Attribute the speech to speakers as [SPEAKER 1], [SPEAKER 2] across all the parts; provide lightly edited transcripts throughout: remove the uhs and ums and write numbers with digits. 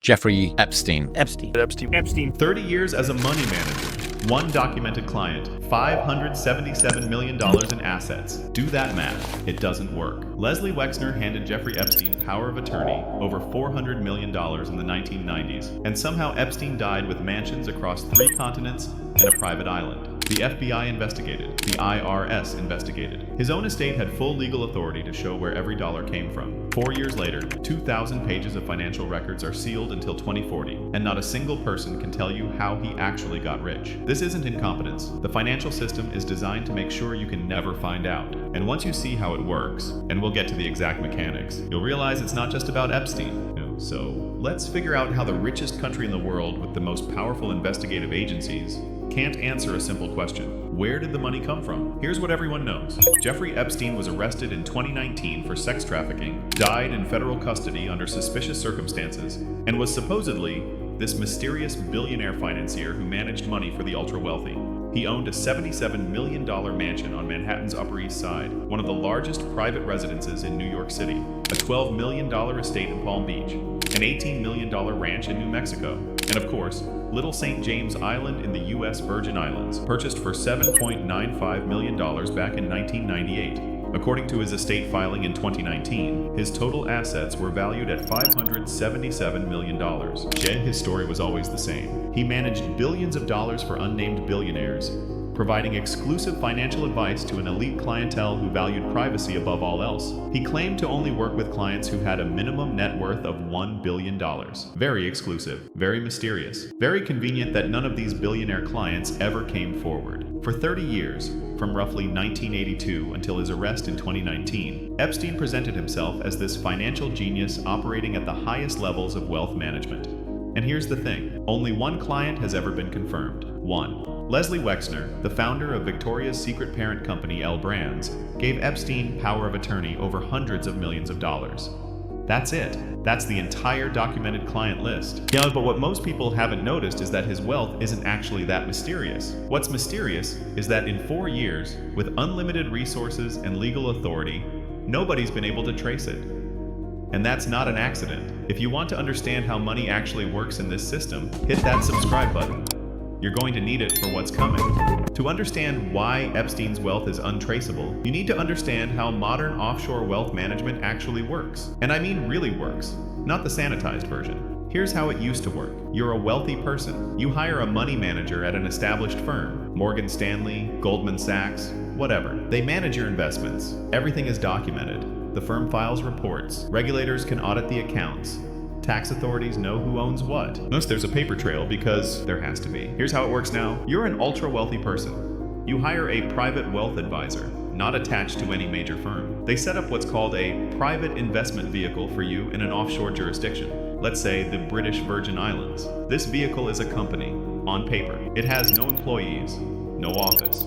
[SPEAKER 1] Jeffrey Epstein.
[SPEAKER 2] Epstein.
[SPEAKER 3] 30 years as a money manager, one documented client, $577 million in assets. Do that math. It doesn't work. Leslie Wexner handed Jeffrey Epstein power of attorney over $400 million in the 1990s, and somehow Epstein died with mansions across 3 continents and a private island. The FBI investigated. The IRS investigated. His own estate had full legal authority to show where every dollar came from. 4 years later, 2,000 pages of financial records are sealed until 2040, and not a single person can tell you how he actually got rich. This isn't incompetence. The financial system is designed to make sure you can never find out. And once you see how it works, and we'll get to the exact mechanics, you'll realize it's not just about Epstein. So let's figure out how the richest country in the world with the most powerful investigative agencies can't answer a simple question. Where did the money come from? Here's what everyone knows. Jeffrey Epstein was arrested in 2019 for sex trafficking, died in federal custody under suspicious circumstances, and was supposedly this mysterious billionaire financier who managed money for the ultra-wealthy. He owned a $77 million mansion on Manhattan's Upper East Side, one of the largest private residences in New York City, a $12 million estate in Palm Beach, an $18 million ranch in New Mexico, and of course, Little St. James Island in the U.S. Virgin Islands, purchased for $7.95 million back in 1998. According to his estate filing in 2019, his total assets were valued at $577 million. Yet his story was always the same. He managed billions of dollars for unnamed billionaires, providing exclusive financial advice to an elite clientele who valued privacy above all else. He claimed to only work with clients who had a minimum net worth of $1 billion. Very exclusive, very mysterious, very convenient that none of these billionaire clients ever came forward. For 30 years, from roughly 1982 until his arrest in 2019, Epstein presented himself as this financial genius operating at the highest levels of wealth management. And here's the thing, only one client has ever been confirmed. One. Leslie Wexner, the founder of Victoria's Secret parent company L Brands, gave Epstein power of attorney over hundreds of millions of dollars. That's it. That's the entire documented client list. Yeah, but what most people haven't noticed is that his wealth isn't actually that mysterious. What's mysterious is that in 4 years, with unlimited resources and legal authority, nobody's been able to trace it. And that's not an accident. If you want to understand how money actually works in this system, hit that subscribe button. You're going to need it for what's coming. To understand why Epstein's wealth is untraceable, you need to understand how modern offshore wealth management actually works. And I mean really works, not the sanitized version. Here's how it used to work. You're a wealthy person. You hire a money manager at an established firm, Morgan Stanley, Goldman Sachs, whatever. They manage your investments. Everything is documented. The firm files reports. Regulators can audit the accounts. Tax authorities know who owns what. Unless there's a paper trail, because there has to be. Here's how it works now. You're an ultra-wealthy person. You hire a private wealth advisor, not attached to any major firm. They set up what's called a private investment vehicle for you in an offshore jurisdiction. Let's say the British Virgin Islands. This vehicle is a company, on paper. It has no employees, no office.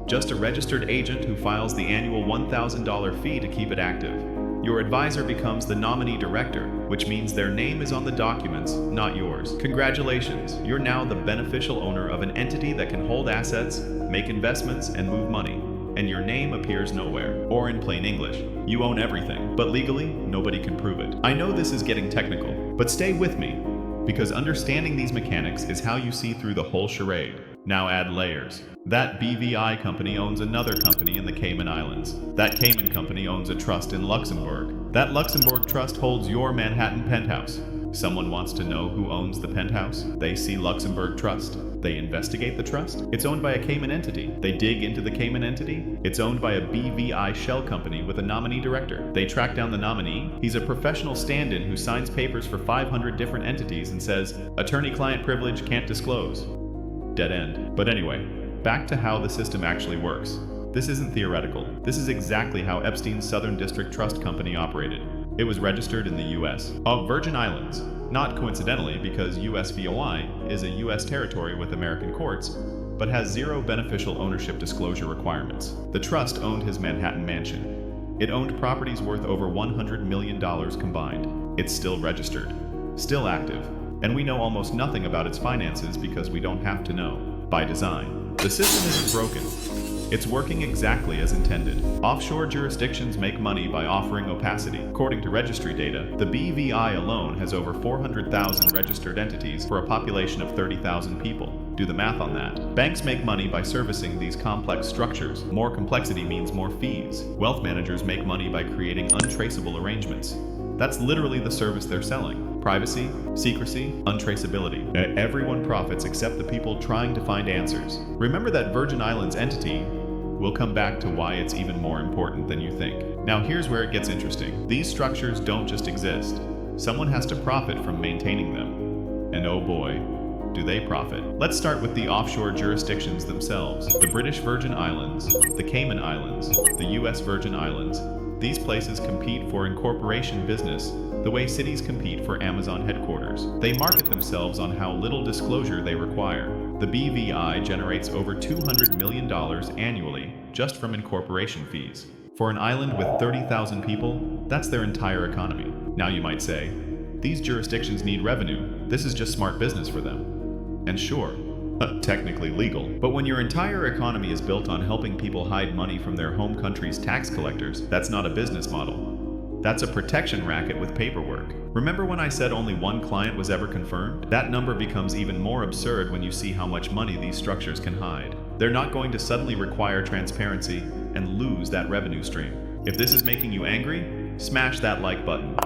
[SPEAKER 3] Just a registered agent who files the annual $1,000 fee to keep it active. Your advisor becomes the nominee director, which means their name is on the documents, not yours. Congratulations, you're now the beneficial owner of an entity that can hold assets, make investments, and move money. And your name appears nowhere. Or in plain English, you own everything, but legally, nobody can prove it. I know this is getting technical, but stay with me, because understanding these mechanics is how you see through the whole charade. Now add layers. That BVI company owns another company in the Cayman Islands. That Cayman company owns a trust in Luxembourg. That Luxembourg trust holds your Manhattan penthouse. Someone wants to know who owns the penthouse? They see Luxembourg Trust. They investigate the trust. It's owned by a Cayman entity. They dig into the Cayman entity. It's owned by a BVI shell company with a nominee director. They track down the nominee. He's a professional stand-in who signs papers for 500 different entities and says, attorney-client privilege can't disclose. Dead end. But anyway, back to how the system actually works. This isn't theoretical. This is exactly how Epstein's Southern District Trust Company operated. It was registered in the U.S. of Virgin Islands, not coincidentally because USVOI is a U.S. territory with American courts, but has zero beneficial ownership disclosure requirements. The trust owned his Manhattan mansion. It owned properties worth over $100 million combined. It's still registered, still active, and we know almost nothing about its finances because we don't have to know. By design. The system isn't broken. It's working exactly as intended. Offshore jurisdictions make money by offering opacity. According to registry data, the BVI alone has over 400,000 registered entities for a population of 30,000 people. Do the math on that. Banks make money by servicing these complex structures. More complexity means more fees. Wealth managers make money by creating untraceable arrangements. That's literally the service they're selling. Privacy, secrecy, untraceability. Everyone profits except the people trying to find answers. Remember that Virgin Islands entity? We'll come back to why it's even more important than you think. Now here's where it gets interesting. These structures don't just exist. Someone has to profit from maintaining them. And oh boy, do they profit. Let's start with the offshore jurisdictions themselves. The British Virgin Islands, the Cayman Islands, the US Virgin Islands. These places compete for incorporation business the way cities compete for Amazon headquarters. They market themselves on how little disclosure they require. The BVI generates over $200 million annually just from incorporation fees. For an island with 30,000 people, that's their entire economy. Now you might say, these jurisdictions need revenue. This is just smart business for them. And sure, technically legal. But when your entire economy is built on helping people hide money from their home country's tax collectors, that's not a business model. That's a protection racket with paperwork. Remember when I said only one client was ever confirmed? That number becomes even more absurd when you see how much money these structures can hide. They're not going to suddenly require transparency and lose that revenue stream. If this is making you angry, smash that like button,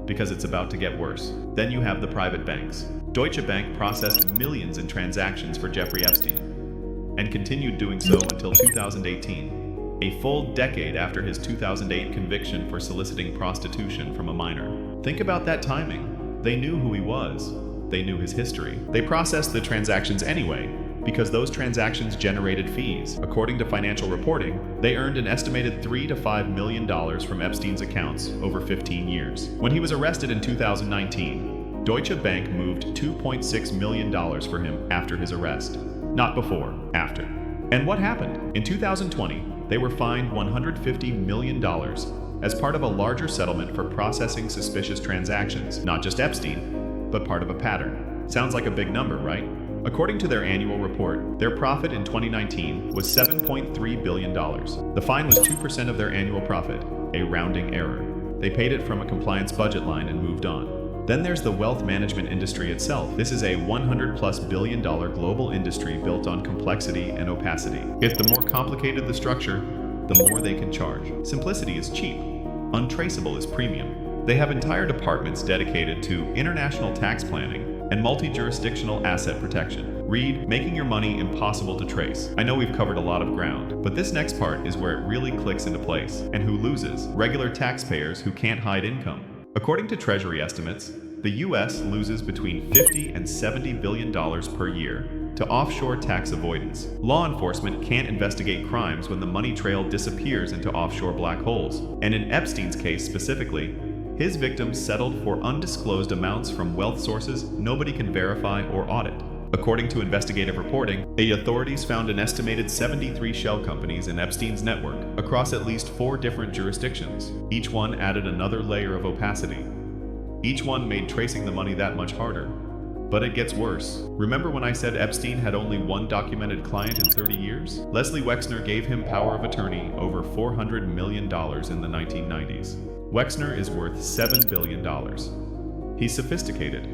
[SPEAKER 3] because it's about to get worse. Then you have the private banks. Deutsche Bank processed millions in transactions for Jeffrey Epstein, and continued doing so until 2018, a full decade after his 2008 conviction for soliciting prostitution from a minor. Think about that timing. They knew who he was. They knew his history. They processed the transactions anyway, because those transactions generated fees. According to financial reporting, they earned an estimated $3 to $5 million from Epstein's accounts over 15 years. When he was arrested in 2019, Deutsche Bank moved $2.6 million for him after his arrest. Not before, after. And what happened? In 2020, they were fined $150 million as part of a larger settlement for processing suspicious transactions. Not just Epstein, but part of a pattern. Sounds like a big number, right? According to their annual report, their profit in 2019 was $7.3 billion. The fine was 2% of their annual profit, a rounding error. They paid it from a compliance budget line and moved on. Then there's the wealth management industry itself. This is a $100+ billion global industry built on complexity and opacity. If the more complicated the structure, the more they can charge. Simplicity is cheap. Untraceable is premium. They have entire departments dedicated to international tax planning and multi-jurisdictional asset protection. Read Making Your Money Impossible to Trace. I know we've covered a lot of ground, but this next part is where it really clicks into place. And who loses? Regular taxpayers who can't hide income. According to Treasury estimates, the US loses between $50 and $70 billion per year to offshore tax avoidance. Law enforcement can't investigate crimes when the money trail disappears into offshore black holes. And in Epstein's case specifically, his victims settled for undisclosed amounts from wealth sources nobody can verify or audit. According to investigative reporting, the authorities found an estimated 73 shell companies in Epstein's network across at least 4 different jurisdictions. Each one added another layer of opacity. Each one made tracing the money that much harder. But it gets worse. Remember when I said Epstein had only one documented client in 30 years? Leslie Wexner gave him power of attorney over $400 million in the 1990s. Wexner is worth $7 billion. He's sophisticated.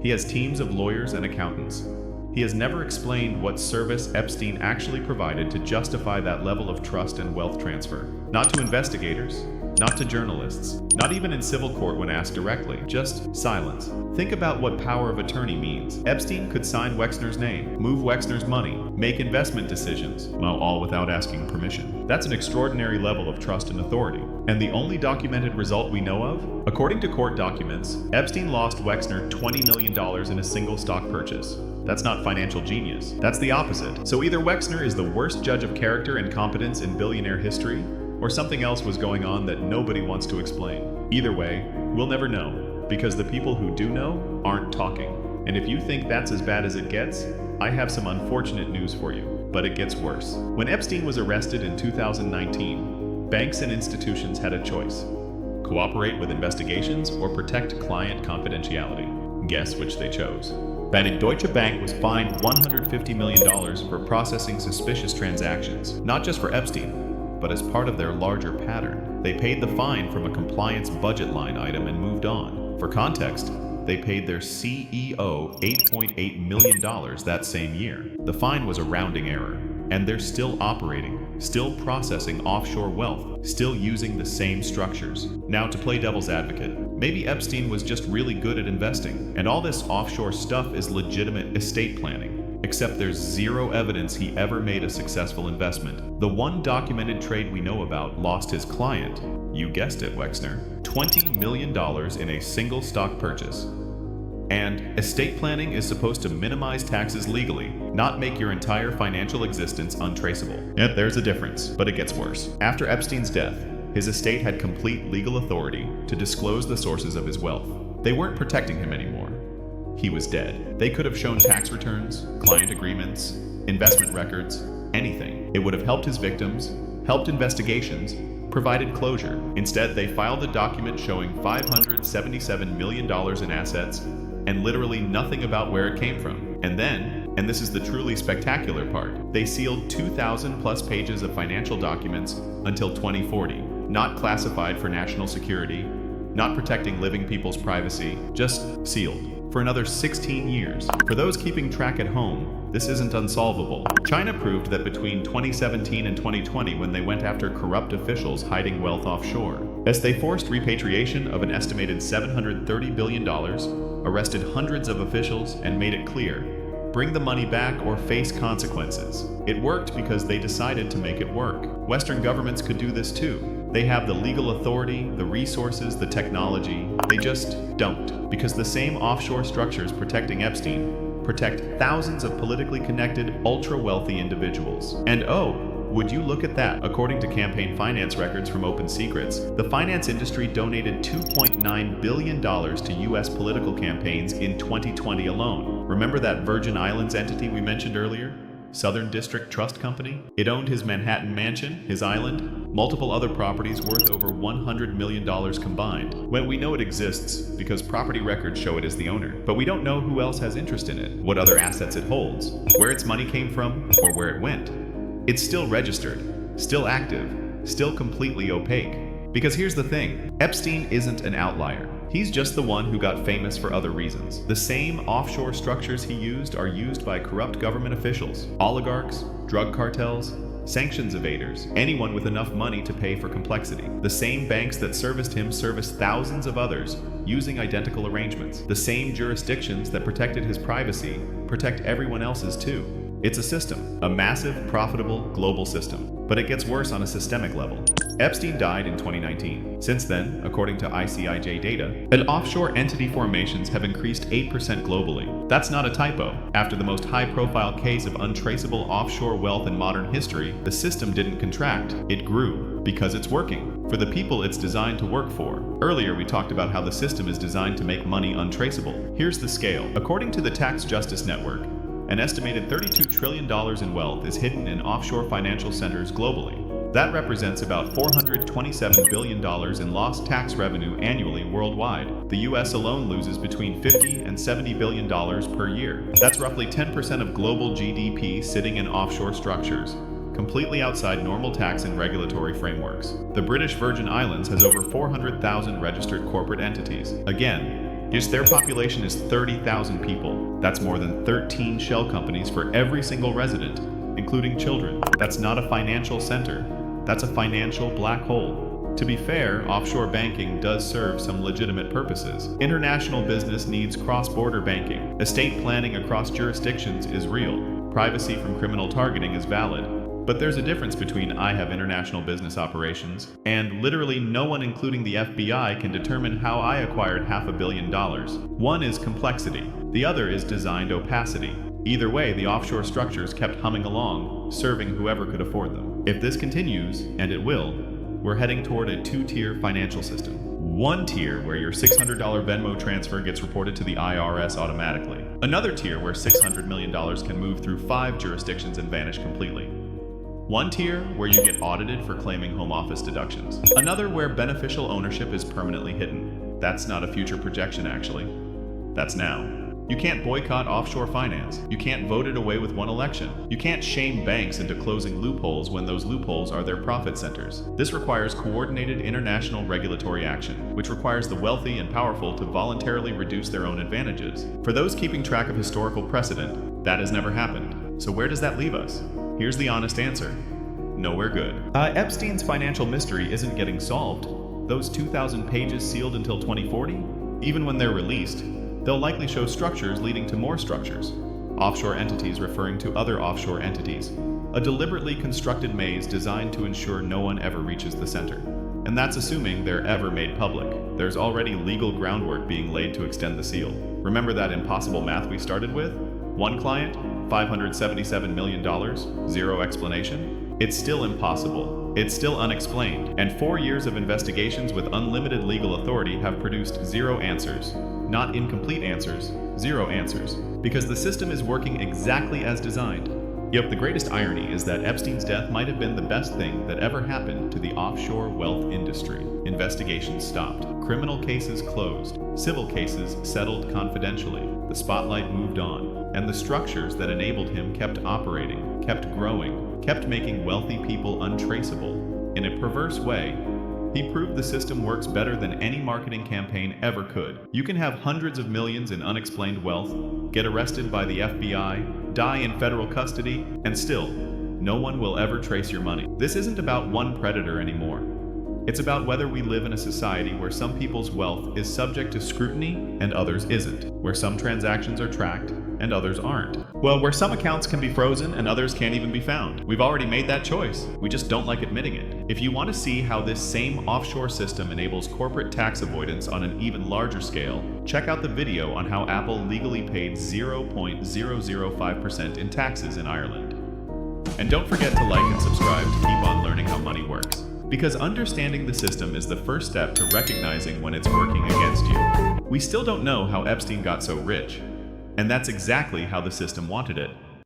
[SPEAKER 3] He has teams of lawyers and accountants. He has never explained what service Epstein actually provided to justify that level of trust and wealth transfer. Not to investigators, not to journalists, not even in civil court when asked directly, just silence. Think about what power of attorney means. Epstein could sign Wexner's name, move Wexner's money, make investment decisions, well, all without asking permission. That's an extraordinary level of trust and authority. And the only documented result we know of? According to court documents, Epstein lost Wexner $20 million in a single stock purchase. That's not financial genius. That's the opposite. So either Wexner is the worst judge of character and competence in billionaire history, or something else was going on that nobody wants to explain. Either way, we'll never know, because the people who do know aren't talking. And if you think that's as bad as it gets, I have some unfortunate news for you, but it gets worse. When Epstein was arrested in 2019, banks and institutions had a choice: cooperate with investigations or protect client confidentiality. Guess which they chose. Deutsche Bank was fined $150 million for processing suspicious transactions, not just for Epstein, but as part of their larger pattern. They paid the fine from a compliance budget line item and moved on. For context, they paid their CEO $8.8 million that same year. The fine was a rounding error, and they're still operating, still processing offshore wealth, still using the same structures. Now, to play devil's advocate, maybe Epstein was just really good at investing, and all this offshore stuff is legitimate estate planning, except there's zero evidence he ever made a successful investment. The one documented trade we know about lost his client, you guessed it, Wexner, $20 million in a single stock purchase. And estate planning is supposed to minimize taxes legally, not make your entire financial existence untraceable. Yet there's a difference, but it gets worse. After Epstein's death, his estate had complete legal authority to disclose the sources of his wealth. They weren't protecting him anymore. He was dead. They could have shown tax returns, client agreements, investment records, anything. It would have helped his victims, helped investigations, provided closure. Instead, they filed a document showing $577 million in assets and literally nothing about where it came from. And then, and this is the truly spectacular part, they sealed 2,000 plus pages of financial documents until 2040, not classified for national security, not protecting living people's privacy, just sealed for another 16 years. For those keeping track at home, this isn't unsolvable. China proved that between 2017 and 2020, when they went after corrupt officials hiding wealth offshore, as they forced repatriation of an estimated $730 billion, arrested hundreds of officials, and made it clear, bring the money back or face consequences. It worked because they decided to make it work. Western governments could do this too. They have the legal authority, the resources, the technology. They just don't. Because the same offshore structures protecting Epstein protect thousands of politically connected, ultra-wealthy individuals. And would you look at that? According to campaign finance records from Open Secrets, the finance industry donated $2.9 billion to U.S. political campaigns in 2020 alone. Remember that Virgin Islands entity we mentioned earlier? Southern District Trust Company? It owned his Manhattan mansion, his island, multiple other properties worth over $100 million combined. Well, we know it exists because property records show it as the owner, but we don't know who else has interest in it, what other assets it holds, where its money came from, or where it went. It's still registered, still active, still completely opaque. Because here's the thing, Epstein isn't an outlier. He's just the one who got famous for other reasons. The same offshore structures he used are used by corrupt government officials, oligarchs, drug cartels, sanctions evaders, anyone with enough money to pay for complexity. The same banks that serviced him serviced thousands of others using identical arrangements. The same jurisdictions that protected his privacy protect everyone else's too. It's a system, a massive, profitable, global system. But it gets worse on a systemic level. Epstein died in 2019. Since then, according to ICIJ data, offshore entity formations have increased 8% globally. That's not a typo. After the most high-profile case of untraceable offshore wealth in modern history, the system didn't contract. It grew because it's working for the people it's designed to work for. Earlier, we talked about how the system is designed to make money untraceable. Here's the scale. According to the Tax Justice Network, an estimated $32 trillion in wealth is hidden in offshore financial centers globally. That represents about $427 billion in lost tax revenue annually worldwide. The US alone loses between $50 and $70 billion per year. That's roughly 10% of global GDP sitting in offshore structures, completely outside normal tax and regulatory frameworks. The British Virgin Islands has over 400,000 registered corporate entities. Again, just their population is 30,000 people. That's more than 13 shell companies for every single resident, including children. That's not a financial center. That's a financial black hole. To be fair, offshore banking does serve some legitimate purposes. International business needs cross-border banking. Estate planning across jurisdictions is real. Privacy from criminal targeting is valid. But there's a difference between I have international business operations and literally no one, including the FBI, can determine how I acquired $500 million. One is complexity. The other is designed opacity. Either way, the offshore structures kept humming along, serving whoever could afford them. If this continues, and it will, we're heading toward a two-tier financial system. One tier where your $600 Venmo transfer gets reported to the IRS automatically. Another tier where $600 million can move through 5 jurisdictions and vanish completely. One tier where you get audited for claiming home office deductions. Another where beneficial ownership is permanently hidden. That's not a future projection, actually. That's now. You can't boycott offshore finance. You can't vote it away with one election. You can't shame banks into closing loopholes when those loopholes are their profit centers. This requires coordinated international regulatory action, which requires the wealthy and powerful to voluntarily reduce their own advantages. For those keeping track of historical precedent, that has never happened. So where does that leave us? Here's the honest answer. Nowhere good. Epstein's financial mystery isn't getting solved. Those 2,000 pages sealed until 2040? Even when they're released, they'll likely show structures leading to more structures. Offshore entities referring to other offshore entities. A deliberately constructed maze designed to ensure no one ever reaches the center. And that's assuming they're ever made public. There's already legal groundwork being laid to extend the seal. Remember that impossible math we started with? One client, $577 million, zero explanation? It's still impossible. It's still unexplained. And 4 years of investigations with unlimited legal authority have produced zero answers. Not incomplete answers, zero answers. Because the system is working exactly as designed. Yep, the greatest irony is that Epstein's death might have been the best thing that ever happened to the offshore wealth industry. Investigations stopped. Criminal cases closed. Civil cases settled confidentially. The spotlight moved on. And the structures that enabled him kept operating, kept growing, kept making wealthy people untraceable. In a perverse way, he proved the system works better than any marketing campaign ever could. You can have hundreds of millions in unexplained wealth, get arrested by the FBI, die in federal custody, and still, no one will ever trace your money. This isn't about one predator anymore. It's about whether we live in a society where some people's wealth is subject to scrutiny and others isn't, where some transactions are tracked and others aren't. Well, where some accounts can be frozen and others can't even be found. We've already made that choice. We just don't like admitting it. If you want to see how this same offshore system enables corporate tax avoidance on an even larger scale, check out the video on how Apple legally paid 0.005% in taxes in Ireland. And don't forget to like and subscribe to keep on learning how money works. Because understanding the system is the first step to recognizing when it's working against you. We still don't know how Epstein got so rich. And that's exactly how the system wanted it.